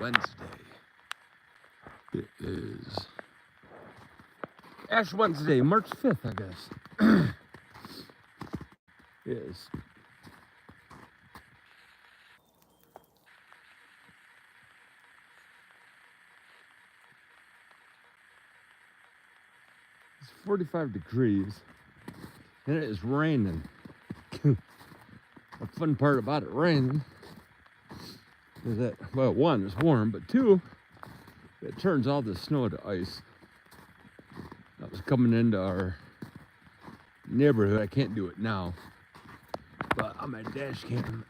Wednesday. It is Ash Wednesday, March 5th, I guess. Yes. It's 45 degrees and it is raining. The fun part about it raining is that, well, one, it's warm, but two, it turns all the snow to ice. That was coming into our neighborhood. I can't do it now, but on my dash cam,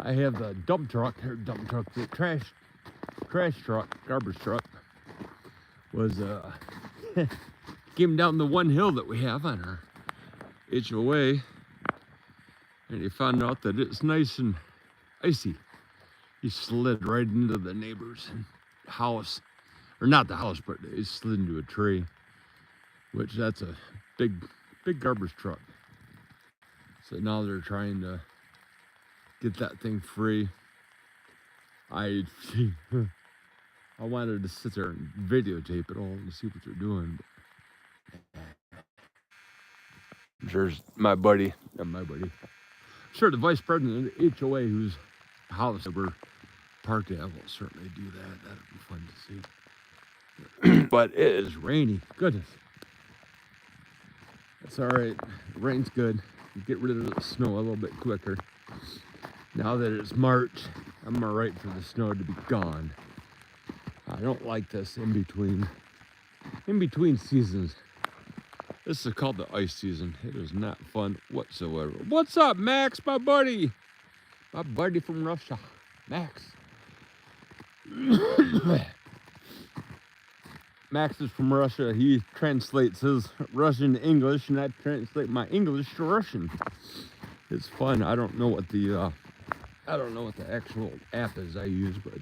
I have the the trash truck, garbage truck, was came down the one hill that we have on our HOA, and he found out that it's nice and icy. He slid right into the neighbor's house, or not the house, but he slid into a tree, which that's a big garbage truck. So now they're trying to get that thing free. I wanted to sit there and videotape it all and see what they're doing. There's my buddy, sure, the vice president of the HOA, whose house that we're parked at, will certainly do that. That'd be fun to see. But it is rainy. Goodness. That's all right. The rain's good. You get rid of the snow a little bit quicker. Now that it's March, I'm all right for the snow to be gone. I don't like this in between seasons. This is called the ice season. It is not fun whatsoever. What's up, Max, my buddy? My buddy from Russia, Max. Max is from Russia. He translates his Russian to English, and I translate my English to Russian. It's fun. I don't know what the actual app is I use, but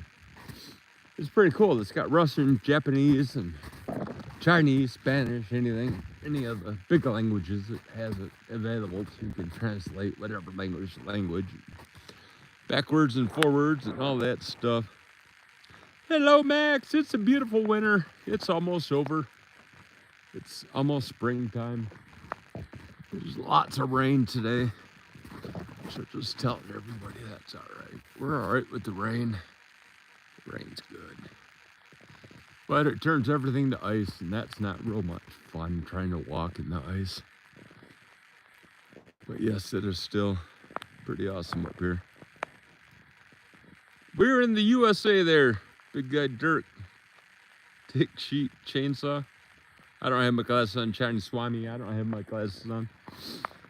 it's pretty cool. It's got Russian, Japanese, and Chinese, Spanish, anything, any of the big languages. It has it available, so you can translate whatever language, backwards and forwards and all that stuff. Hello, Max. It's a beautiful winter. It's almost over. It's almost springtime. There's lots of rain today. So just telling everybody that's all right. We're all right with the rain. The rain's good. But it turns everything to ice, and that's not real much fun trying to walk in the ice. But yes, it is still pretty awesome up here. We're in the USA there, big guy Dirk. Take sheet chainsaw. I don't have my glasses on, Chinese Swami. I don't have my glasses on.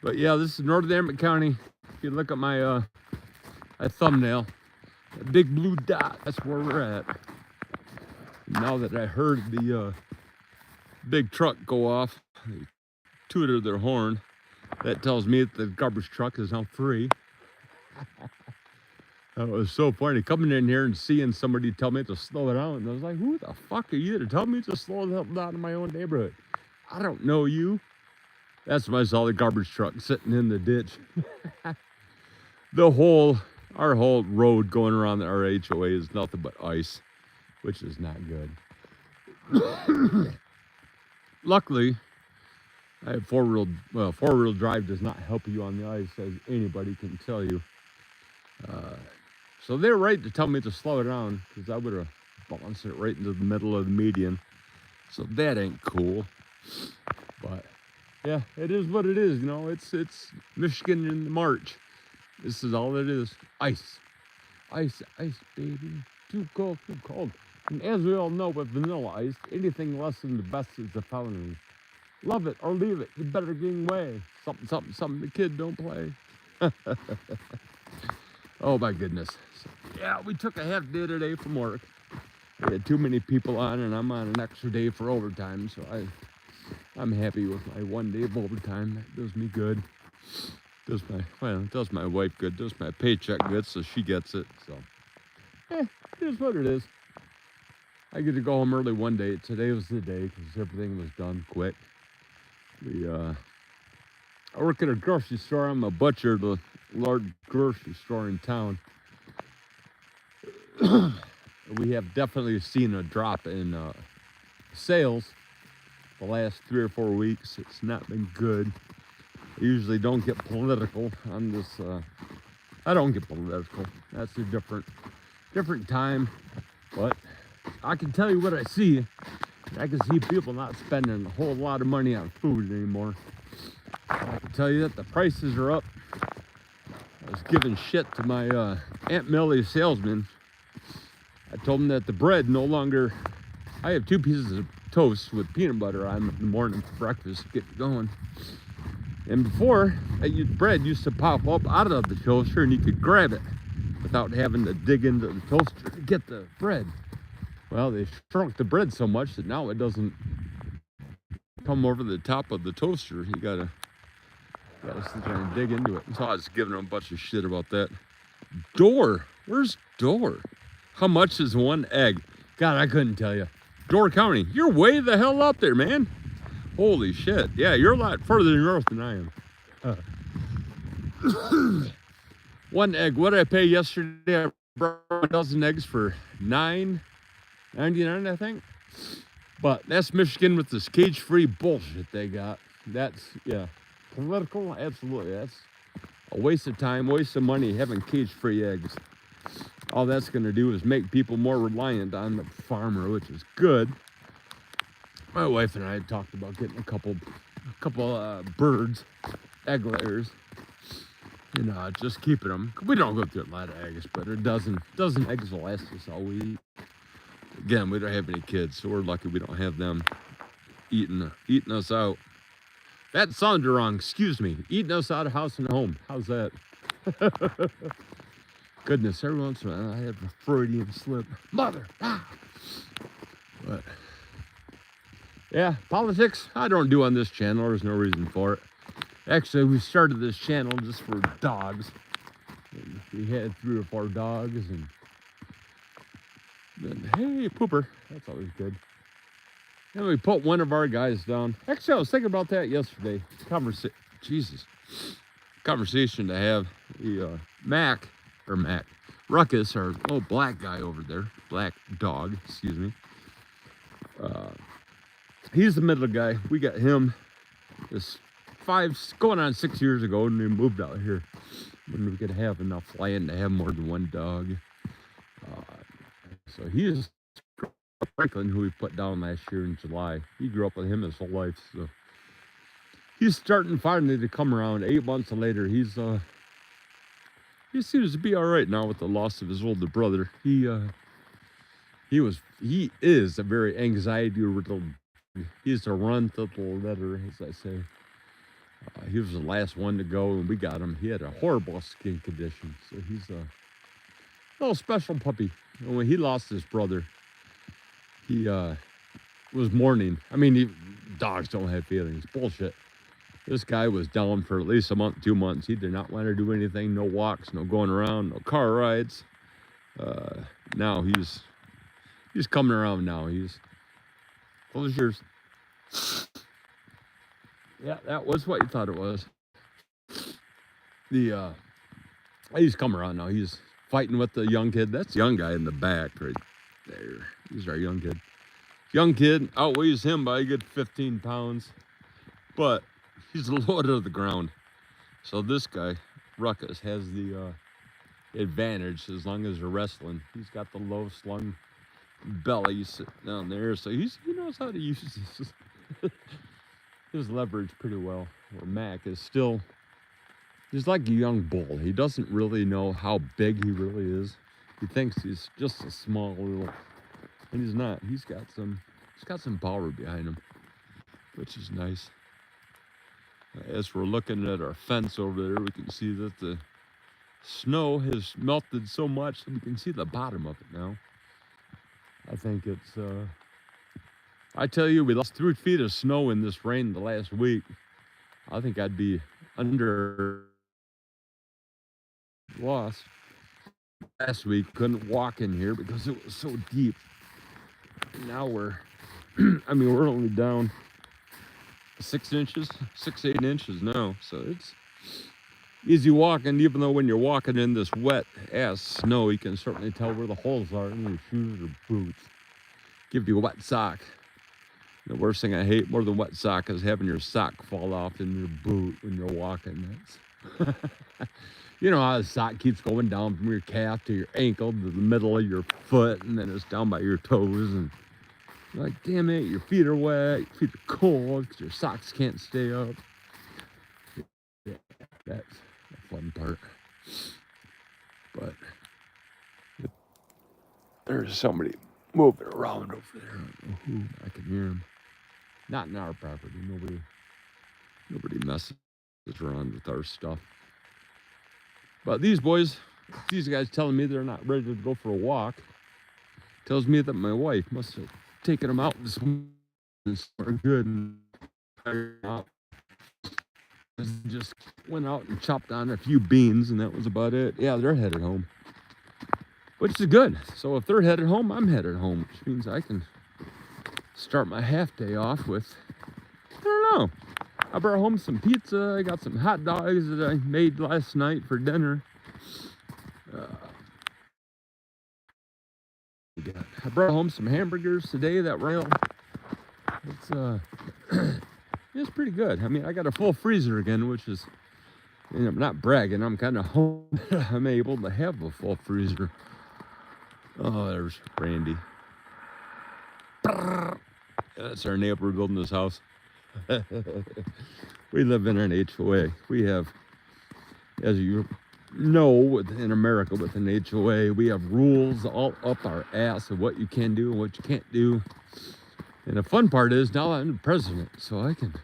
But yeah, this is Northern Emmett County. If you look at my thumbnail, that big blue dot, that's where we're at. Now that I heard the big truck go off, they tooted their horn. That tells me that the garbage truck is now free. That was so funny, coming in here and seeing somebody tell me to slow it down. And I was like, who the fuck are you to tell me to slow it down in my own neighborhood? I don't know you. That's when I saw the garbage truck sitting in the ditch. Our whole road going around our HOA is nothing but ice, which is not good. Luckily, I have four-wheel drive does not help you on the ice, as anybody can tell you. So they're right to tell me to slow it down, because I would have bounced it right into the middle of the median. So that ain't cool. But yeah, it is what it is. You know, it's Michigan in March. This is all it is. Ice, ice, ice, baby. Too cold, too cold. And as we all know, with vanilla ice, anything less than the best is a felony. Love it or leave it. You better get away. Something, something, something. The kid don't play. Oh my goodness. So, yeah, we took a half day today from work. We had too many people on, and I'm on an extra day for overtime, so I'm happy with my 1 day of overtime. That does me good. It does my wife good. Does my paycheck good, so she gets it. So, it is what it is. I get to go home early one day. Today was the day because everything was done quick. I work at a grocery store. I'm a butcher, the large grocery store in town. We have definitely seen a drop in sales the last 3 or 4 weeks. It's not been good. I usually don't get political on this. I don't get political. That's a different time. But I can tell you what I see. I can see people not spending a whole lot of money on food anymore. I can tell you that the prices are up. I was giving shit to my Aunt Millie's salesman. I told him that the bread no longer. I have 2 pieces of toast with peanut butter on in the morning for breakfast to get it going. And before, that bread used to pop up out of the toaster and you could grab it without having to dig into the toaster to get the bread. Well, they shrunk the bread so much that now it doesn't come over the top of the toaster. You gotta sit there and dig into it. So I was giving them a bunch of shit about that. Door, where's Door? How much is 1 egg? God, I couldn't tell you. Door County, you're way the hell up there, man. Holy shit. Yeah, you're a lot further north than I am. 1 egg. What did I pay yesterday? I brought a dozen eggs for $9.99, I think. But that's Michigan with this cage-free bullshit they got. That's, yeah, political, absolutely. That's a waste of time, waste of money having cage-free eggs. All that's going to do is make people more reliant on the farmer, which is good. My wife and I had talked about getting a couple birds, egg layers, and just keeping them. We don't go through a lot of eggs, but a dozen eggs will last us all we eat. Again, we don't have any kids, so we're lucky we don't have them eating us out. That sounded wrong. Excuse me. Eating us out of house and home. How's that? Goodness, every once in a while I have a Freudian slip. Mother. Ah. But yeah, politics, I don't do on this channel. There's no reason for it. Actually, we started this channel just for dogs. And we had 3 or 4 dogs, and then, hey, pooper. That's always good. Then we put one of our guys down. Actually, I was thinking about that yesterday. Conversation to have. The Ruckus, our little black guy over there. Black dog, excuse me. He's the middle guy. We got him this going on 6 years ago, and we moved out here when we could have enough land to have more than 1 dog. So he is Franklin, who we put down last year in July. He grew up with him his whole life, so he's starting finally to come around. 8 months later, he seems to be all right now with the loss of his older brother. He is a very anxiety-riddled. He used to run to the letter, as I say. He was the last one to go, and we got him. He had a horrible skin condition, so he's a little special puppy. And when he lost his brother, he was mourning. I mean, dogs don't have feelings. Bullshit. This guy was down for at least a month, 2 months. He did not want to do anything. No walks, no going around, no car rides. Now he's coming around now. Close your ears. Yeah, that was what you thought it was. He's coming around now. He's fighting with the young kid. That's the young guy in the back right there. He's our young kid. Young kid outweighs him by a good 15 pounds, but he's low to the ground. So this guy, Ruckus, has the advantage as long as they're wrestling. He's got the low slung belly sitting down there, so he knows how to use his leverage pretty well. Where Mac is still, he's like a young bull. He doesn't really know how big he really is. He thinks he's just a small little, and he's not. He's got some power behind him, which is nice. As we're looking at our fence over there, we can see that the snow has melted so much that we can see the bottom of it now. I think it's, I tell you, we lost 3 feet of snow in this rain the last week. I think I'd be lost. Last week, couldn't walk in here because it was so deep. And now we're only down 6 inches, 6, 8 inches now. So easy walking, even though when you're walking in this wet ass snow, you can certainly tell where the holes are in your shoes or boots. Give you a wet sock. The worst thing I hate more than wet sock is having your sock fall off in your boot when you're walking. That's you know how the sock keeps going down from your calf to your ankle to the middle of your foot, and then it's down by your toes, and you're like, damn it, your feet are wet, your feet are cold because your socks can't stay up. Yeah, that's the fun part. But there's somebody moving around over there. I don't know who. I can hear him. Not in our property. Nobody messes around with our stuff. But these guys telling me they're not ready to go for a walk, tells me that my wife must have taken them out this morning and were good and out. Just went out and chopped on a few beans, and that was about it. Yeah, they're headed home, which is good. So if they're headed home, I'm headed home, which means I can start my half day off with, I don't know. I brought home some pizza. I got some hot dogs that I made last night for dinner. I brought home some hamburgers today that rail. It's pretty good. I mean, I got a full freezer again, which is, I'm not bragging. I'm kind of home. I'm able to have a full freezer. Oh, there's Randy. That's our neighbor building this house. We live in an HOA. We have, as you know, in America with an HOA, we have rules all up our ass of what you can do and what you can't do. And the fun part is now I'm the president, so I can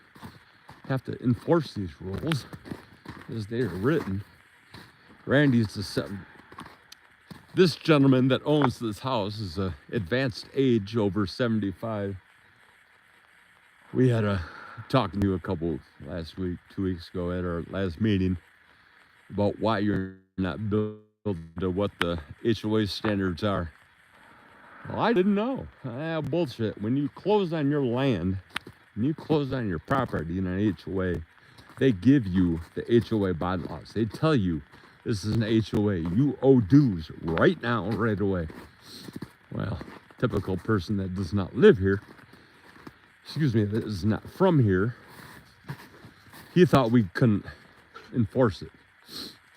have to enforce these rules as they are written. Randy's this gentleman that owns this house is an advanced age, over 75. We had a talking to a couple 2 weeks ago at our last meeting about why you're not built to what the HOA standards are. Well, I didn't know. Bullshit. When you close on your land, when you close on your property in an HOA, they give you the HOA bylaws. They tell you this is an HOA. You owe dues right now, right away. Well, typical person that does not live here, that is not from here, he thought we couldn't enforce it.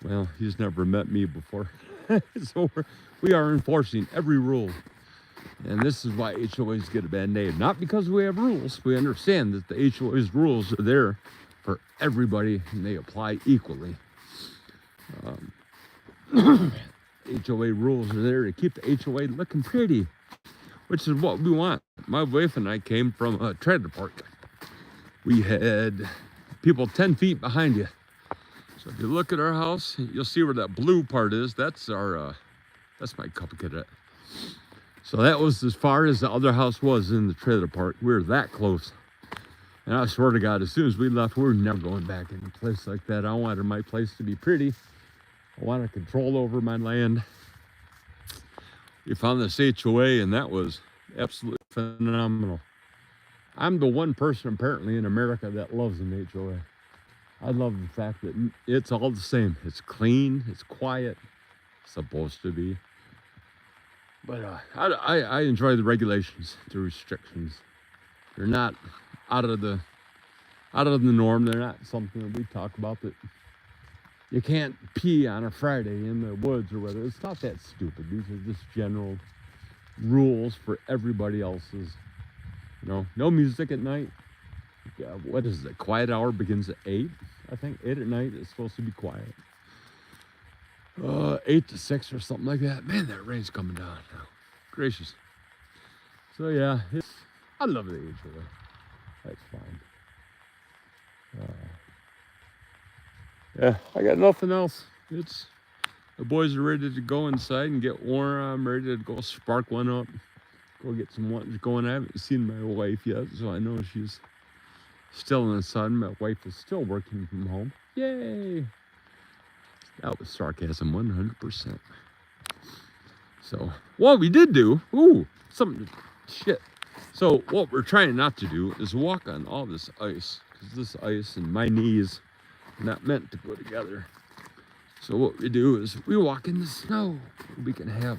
Well, he's never met me before. So we are enforcing every rule. And this is why HOAs get a bad name. Not because we have rules. We understand that the HOA's rules are there for everybody and they apply equally. HOA rules are there to keep the HOA looking pretty, which is what we want. My wife and I came from a trailer park. We had people 10 feet behind you. So if you look at our house, you'll see where that blue part is. That's my cup cadet. So that was as far as the other house was in the trailer park. We were that close. And I swear to God, as soon as we left, we were never going back in a place like that. I wanted my place to be pretty. I wanted control over my land. We found this HOA, and that was absolutely phenomenal. I'm the one person apparently in America that loves an HOA. I love the fact that it's all the same. It's clean, it's quiet, it's supposed to be. But I enjoy the regulations, the restrictions. They're not out of the norm. They're not something that we talk about that you can't pee on a Friday in the woods or whatever. It's not that stupid. These are just general rules for everybody else's. No music at night. What is it? Quiet hour begins at 8. I think 8 at night is supposed to be quiet. 8 to 6 or something like that. Man, that rain's coming down. Oh, gracious. So yeah, I love the HOA. That's fine. Yeah, I got nothing else. The boys are ready to go inside and get warm. I'm ready to go spark one up. Go get some lunch going. I haven't seen my wife yet, so I know she's still in the sun. My wife is still working from home. Yay! That was sarcasm, 100%. So, what we did do, shit. So, what we're trying not to do is walk on all this ice. Because this ice and my knees are not meant to go together. So what we do is we walk in the snow. We can have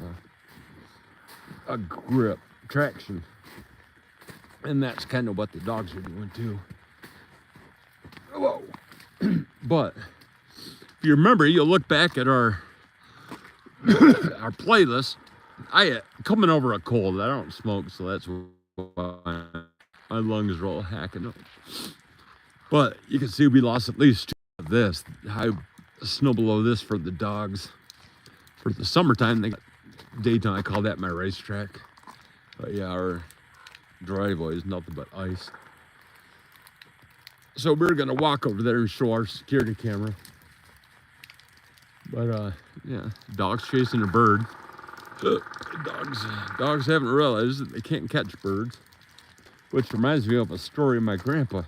a grip, traction. And that's kind of what the dogs are doing too. Whoa. But if you remember, you'll look back at our our playlist. I coming over a cold. I don't smoke, so that's why my lungs are all hacking up. But you can see we lost at least 2 of this. High snow below this for the dogs. For the summertime, they got daytime. I call that my racetrack. But yeah, our driveway is nothing but ice. So we're gonna walk over there and show our security camera. But yeah, dogs chasing a bird. Dogs haven't realized that they can't catch birds. Which reminds me of a story my grandpa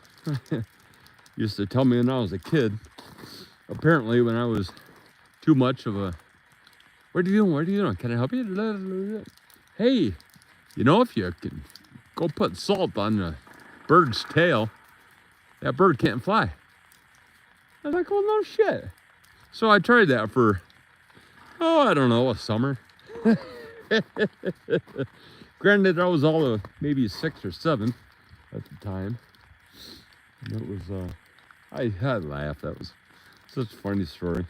used to tell me when I was a kid. Apparently when I was too much of a, what are you doing? What are you doing? Can I help you? Hey, you know, if you can go put salt on the bird's tail, that bird can't fly. I was like, oh, no shit. So I tried that for, I don't know, a summer. Granted, I was all of maybe 6 or 7 at the time. And it was, I had laughed. That was such a funny story.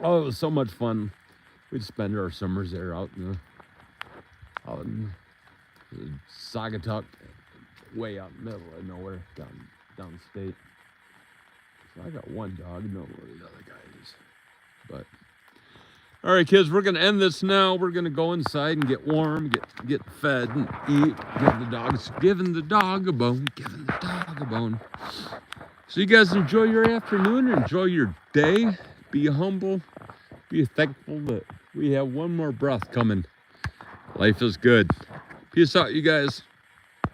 Oh, it was so much fun. We'd spend our summers there out in the Saugatuck, way out in the middle of nowhere, downstate. So I got one dog, no where the other guy is. But all right, kids, we're gonna end this now. We're gonna go inside and get warm, get fed and eat. Giving the dog a bone. So you guys enjoy your afternoon, enjoy your day. Be humble, be thankful that we have one more breath coming. Life is good. Peace out, you guys.